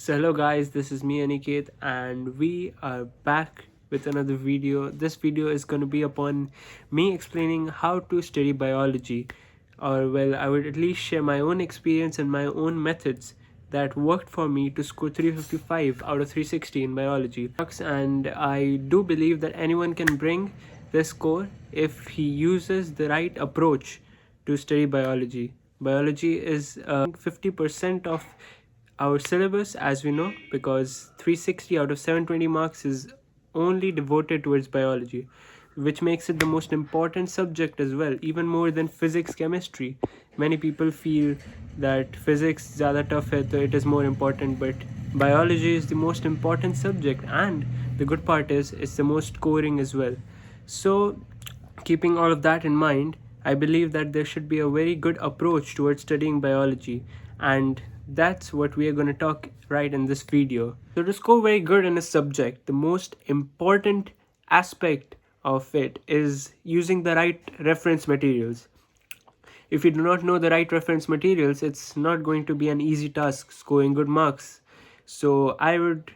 So hello guys, this is me Aniket and we are back with another video. This video is going to be upon me explaining how to study biology, or well, I would at least share my own experience and my own methods that worked for me to score 355 out of 360 in biology. And I do believe that anyone can bring this score if he uses the right approach to study biology. Biology is 50% of our syllabus, as we know, because 360 out of 720 marks is only devoted towards biology, which makes it the most important subject as well, even more than physics, chemistry. Many people feel that physics ज़्यादा tough है तो it is more important, but biology is the most important subject, and the good part is it's the most scoring as well. So keeping all of that in mind, I believe that there should be a very good approach towards studying biology, and that's what we are going to talk right in this video. So to score very good in a subject, the most important aspect of it is using the right reference materials. If you do not know the right reference materials, it's not going to be an easy task scoring good marks. So I would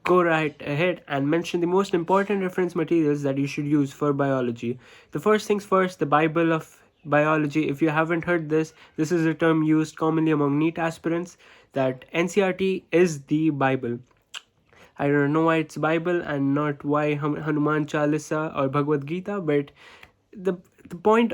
go right ahead and mention the most important reference materials that you should use for biology. The first things first, the Bible of biology. If you haven't heard this, this is a term used commonly among Neet aspirants, that NCRT is the Bible. I don't know why it's Bible and not why Hanuman Chalisa or Bhagavad Gita, but the the point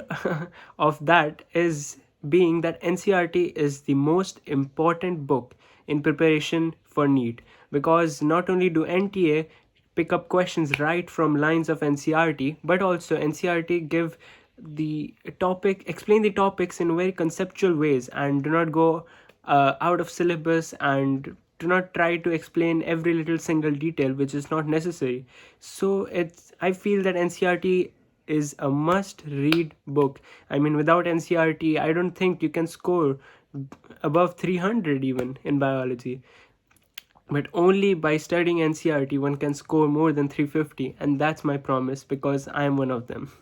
of that is being that NCRT is the most important book in preparation for NEET, because not only do NTA pick up questions right from lines of NCRT, but also NCRT give explain the topics in very conceptual ways and do not go out of syllabus and do not try to explain every little single detail which is not necessary. So I feel that NCRT is a must read book. I mean, without NCRT, I don't think you can score above 300 even in biology. But only by studying NCRT one can score more than 350, and that's my promise because I am one of them.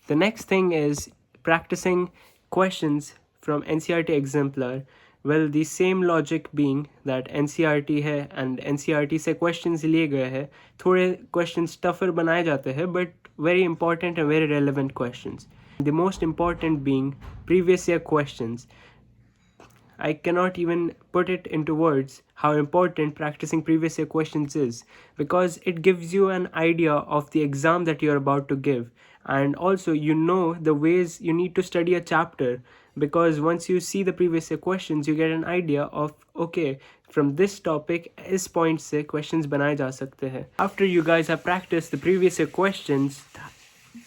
The next thing is practicing questions from NCRT exemplar. Well, the same logic being that NCRT है and NCRT से questions लिए गए हैं, थोड़े questions tougher बनाए जाते हैं, but very important and very relevant questions. The most important being previous year questions. I cannot even put it into words how important practicing previous year questions is, because it gives you an idea of the exam that you're about to give, and also you know the ways you need to study a chapter, because once you see the previous year questions you get an idea of, okay, from this topic इस point से questions बनाए जा सकते हैं. After you guys have practiced the previous year questions,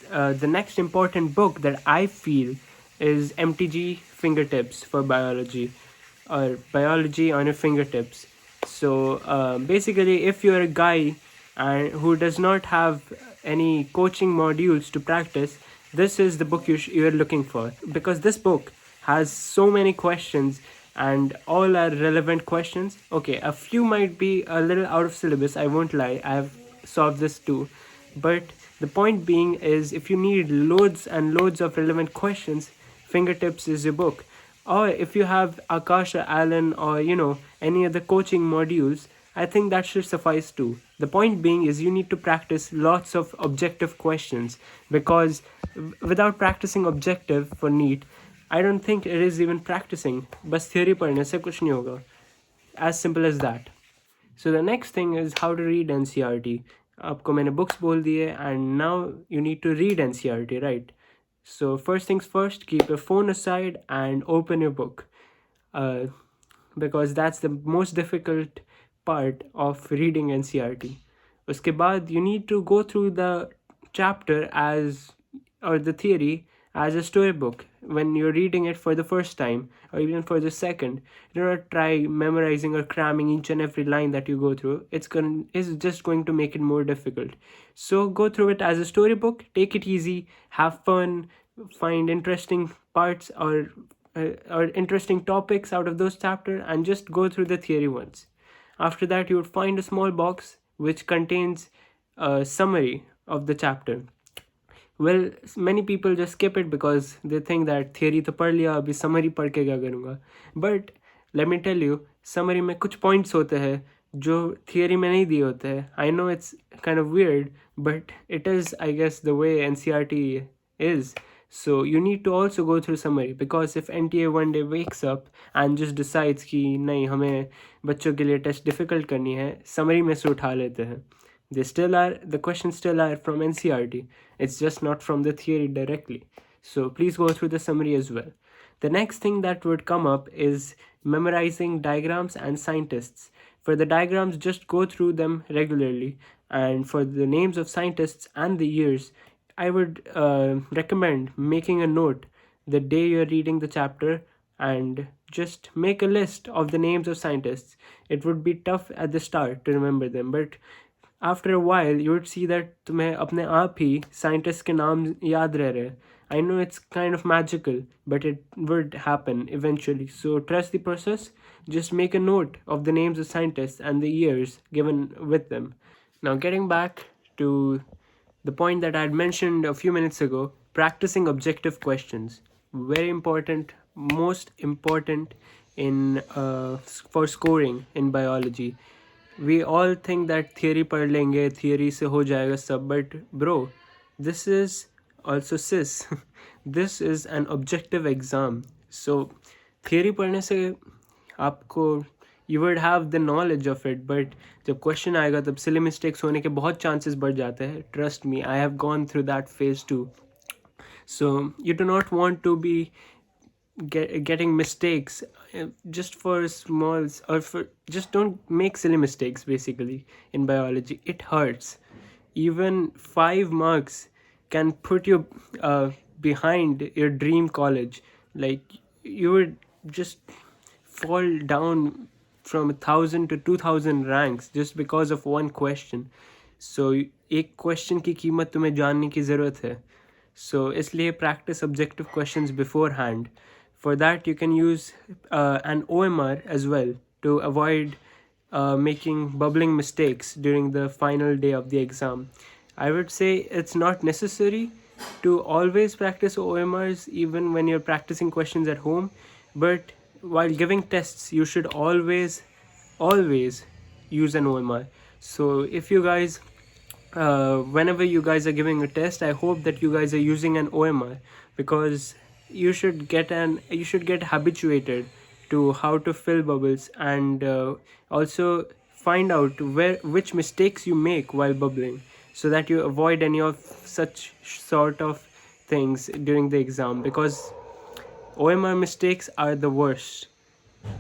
the next important book that I feel is MTG Fingertips for Biology, or Biology on Your Fingertips. So basically, if you're a guy who does not have any coaching modules to practice, this is the book you're looking for, because this book has so many questions and all are relevant questions. Okay, a few might be a little out of syllabus, I won't lie, I have solved this too, but the point being is, if you need loads and loads of relevant questions, Fingertips is your book. Or if you have Akasha, Allen, or any other coaching modules, I think that should suffice too. The point being is you need to practice lots of objective questions, because without practicing objective for NEET, I don't think it is even practicing. बस theory पढ़ने से कुछ नहीं होगा. As simple as that. So the next thing is how to read NCRT. आपको मैंने books बोल दिए, and now you need to read NCRT, right? So first things first, keep your phone aside and open your book, because that's the most difficult part of reading NCRT. उसके बाद you need to go through the chapter or the theory as a storybook. When you're reading it for the first time or even for the second, do not try memorizing or cramming each and every line that you go through. It's just going to make it more difficult. So go through it as a storybook, take it easy, have fun, find interesting parts or interesting topics out of those chapters, and just go through the theory once. After that, you would find a small box which contains a summary of the chapter. Well, many people just skip it because they think that theory तो पढ़ लिया, अभी summary पढ़ के क्या करूँगा. But let me tell you, summary में कुछ पॉइंट्स होते हैं जो थियरी में नहीं दिए होते हैं. I know it's kind of weird, but it is I guess the way NCERT is. So you need to also go through summary, because if NTA one day wakes up and just decides कि नहीं हमें बच्चों के लिए test difficult करनी है, summary में से उठा लेते हैं. The questions still are from NCERT. It's just not from the theory directly. So please go through the summary as well. The next thing that would come up is memorizing diagrams and scientists. For the diagrams, just go through them regularly. And for the names of scientists and the years, I would recommend making a note the day you're reading the chapter and just make a list of the names of scientists. It would be tough at the start to remember them, but after a while you would see that तुम्हें अपने आप ही scientists के नाम याद रह रहे. I know it's kind of magical, but it would happen eventually. So trust the process. Just make a note of the names of scientists and the years given with them. Now, getting back to the point that I had mentioned a few minutes ago, practicing objective questions. Very important, most important in for scoring in biology. We all think that theory पढ़ लेंगे, theory से हो जाएगा सब, but bro, this is also sis. This is an objective exam. So theory पढ़ने से आपको you would have the knowledge of it, but जब question आएगा तब silly mistakes होने के बहुत chances बढ़ जाते हैं. Trust me, I have gone through that phase too. So you do not want to be getting mistakes just for smalls, or for just don't make silly mistakes. Basically in biology it hurts. Even 5 marks can put you behind your dream college. Like you would just fall down from 1,000 to 2,000 ranks just because of one question. So एक question की कीमत तुम्हें जानने की ज़रूरत है. So इसलिए practice objective questions beforehand. For that you can use an OMR as well to avoid making bubbling mistakes during the final day of the exam. I would say it's not necessary to always practice OMRs even when you're practicing questions at home, but while giving tests you should always use an OMR. So if you guys whenever you guys are giving a test, I hope that you guys are using an OMR, because you should get habituated to how to fill bubbles, and also find out which mistakes you make while bubbling, so that you avoid any of such sort of things during the exam, because OMR mistakes are the worst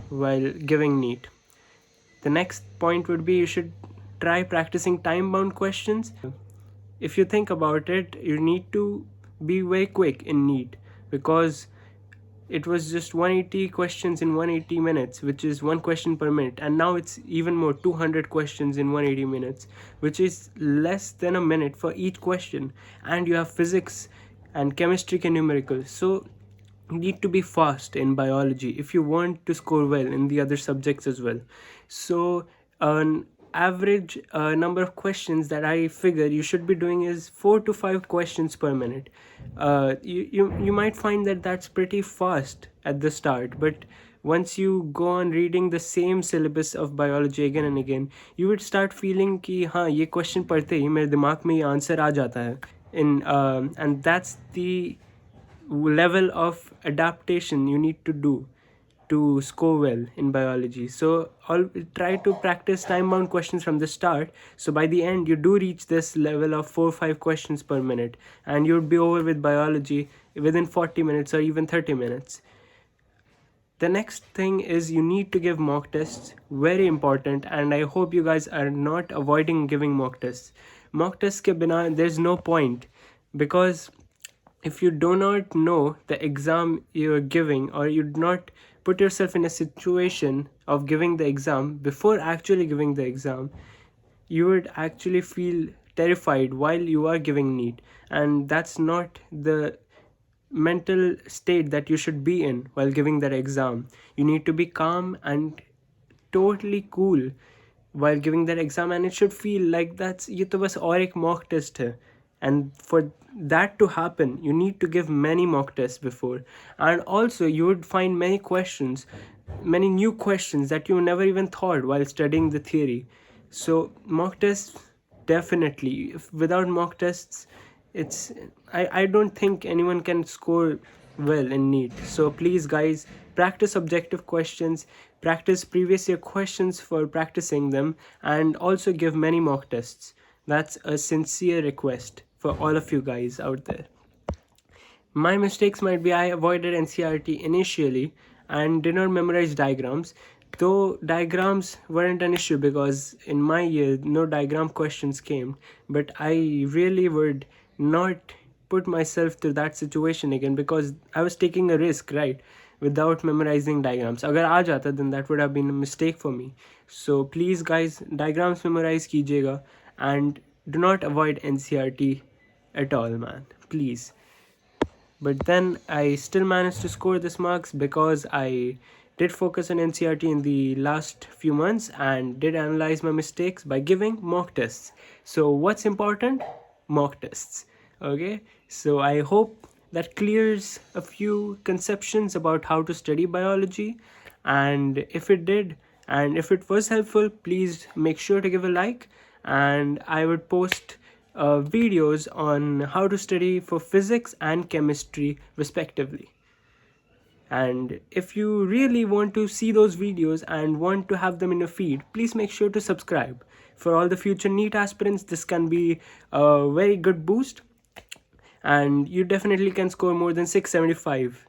while giving NEET. The next point would be you should try practicing time-bound questions. If you think about it, you need to be very quick in NEET, because it was just 180 questions in 180 minutes, which is one question per minute, and now it's even more, 200 questions in 180 minutes, which is less than a minute for each question, and you have physics and chemistry and numericals. So you need to be fast in biology if you want to score well in the other subjects as well. So an average number of questions that I figure you should be doing is 4 to 5 questions per minute. You might find that that's pretty fast at the start, but once you go on reading the same syllabus of biology again and again, you would start feeling कि हाँ ये question पढ़ते ही मेरे दिमाग में ये answer आ जाता है. And that's the level of adaptation you need to do to score well in biology. So I'll try to practice time-bound questions from the start, so by the end you do reach this level of 4 or 5 questions per minute, and you'd be over with biology within 40 minutes or even 30 minutes. The next thing is you need to give mock tests. Very important, and I hope you guys are not avoiding giving mock tests. Mock tests ke bina there's no point, because if you do not know the exam you're giving, or you do not put yourself in a situation of giving the exam before actually giving the exam, you would actually feel terrified while you are giving NEET, and that's not the mental state that you should be in while giving that exam. You need to be calm and totally cool while giving that exam, and it should feel like that's ये तो बस और एक mock test है. And for that to happen, you need to give many mock tests before, and also you would find many questions many new questions that you never even thought while studying the theory. So mock tests, definitely. If without mock tests, it's I don't think anyone can score well in NEET. So please guys, practice objective questions, practice previous year questions for practicing them, and also give many mock tests. That's a sincere request for all of you guys out there. My mistakes might be I avoided NCRT initially and did not memorize diagrams, though diagrams weren't an issue because in my year no diagram questions came, but I really would not put myself to that situation again because I was taking a risk, right? Without memorizing diagrams. Agar aa jata, then that would have been a mistake for me. So please guys, diagrams memorize कीजिएगा and do not avoid NCRT at all, man. Please. But then I still managed to score this marks because I did focus on NCRT in the last few months and did analyze my mistakes by giving mock tests. So what's important? Mock tests. Okay, so I hope that clears a few conceptions about how to study biology, and if it did, and if it was helpful, please make sure to give a like, and I would post videos on how to study for physics and chemistry respectively. And if you really want to see those videos and want to have them in your feed, please make sure to subscribe. For all the future NEET aspirants, this can be a very good boost, and you definitely can score more than 675.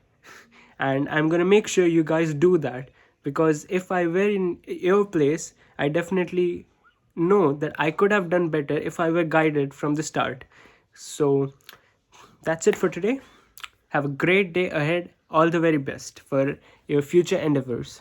And I'm gonna make sure you guys do that, because if I were in your place, I definitely know that I could have done better if I were guided from the start. So that's it for today. Have a great day ahead. All the very best for your future endeavors.